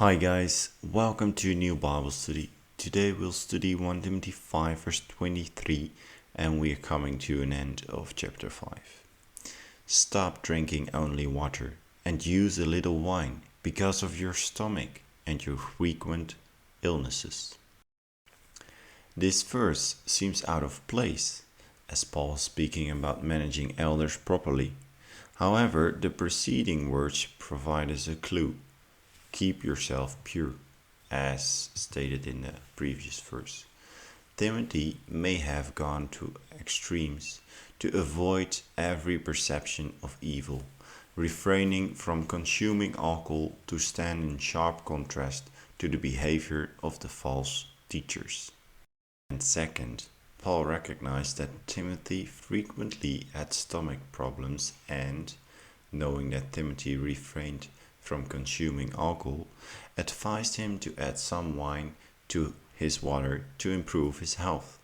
Hi guys, welcome to a new Bible study. Today we'll study 1 Timothy 5 verse 23 and we are coming to an end of chapter 5. Stop drinking only water and use a little wine because of your stomach and your frequent illnesses. This verse seems out of place as Paul is speaking about managing elders properly. However, the preceding words provide us a clue. Keep yourself pure, as stated in the previous verse. Timothy may have gone to extremes to avoid every perception of evil, refraining from consuming alcohol to stand in sharp contrast to the behavior of the false teachers. And second, Paul recognized that Timothy frequently had stomach problems and, knowing that Timothy refrained from consuming alcohol, advised him to add some wine to his water to improve his health.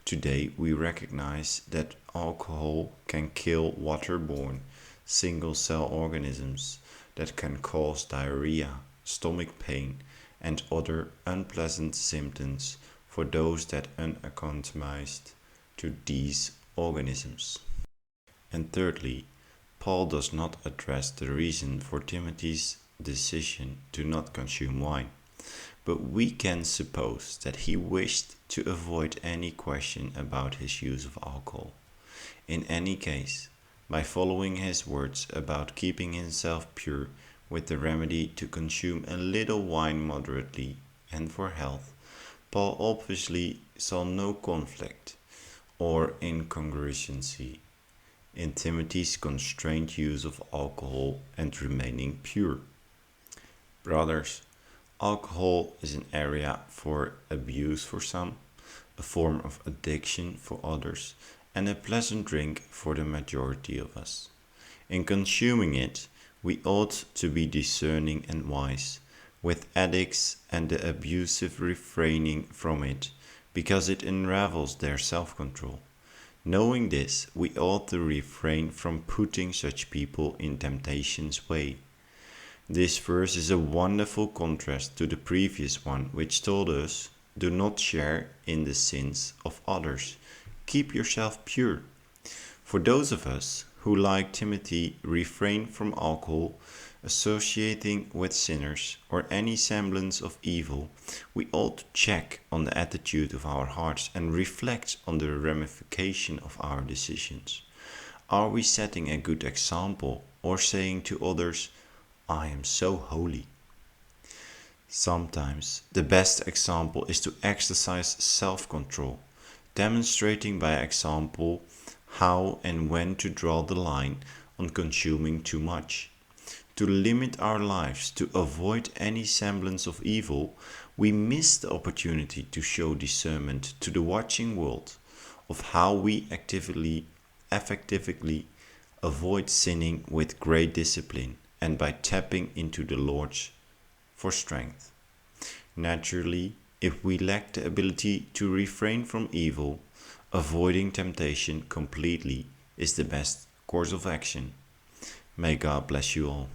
Today we recognize that alcohol can kill water-borne single-cell organisms that can cause diarrhea, stomach pain, and other unpleasant symptoms for those that are unaccustomed to these organisms. And thirdly, Paul does not address the reason for Timothy's decision to not consume wine, but we can suppose that he wished to avoid any question about his use of alcohol. In any case, by following his words about keeping himself pure with the remedy to consume a little wine moderately and for health, Paul obviously saw no conflict or incongruency in Timothy's constrained use of alcohol and remaining pure. Brothers, alcohol is an area for abuse for some, a form of addiction for others, and a pleasant drink for the majority of us. In consuming it, we ought to be discerning and wise, with addicts and the abusive refraining from it, because it unravels their self-control. Knowing this, we ought to refrain from putting such people in temptation's way. This verse is a wonderful contrast to the previous one, which told us, do not share in the sins of others. Keep yourself pure. For those of us who, like Timothy, refrain from alcohol, associating with sinners, or any semblance of evil, we ought to check on the attitude of our hearts and reflect on the ramification of our decisions. Are we setting a good example or saying to others, I am so holy? Sometimes the best example is to exercise self-control, demonstrating by example how and when to draw the line on consuming too much. To limit our lives to avoid any semblance of evil, we miss the opportunity to show discernment to the watching world of how we effectively avoid sinning with great discipline and by tapping into the Lord for strength. Naturally, if we lack the ability to refrain from evil, avoiding temptation completely is the best course of action. May God bless you all.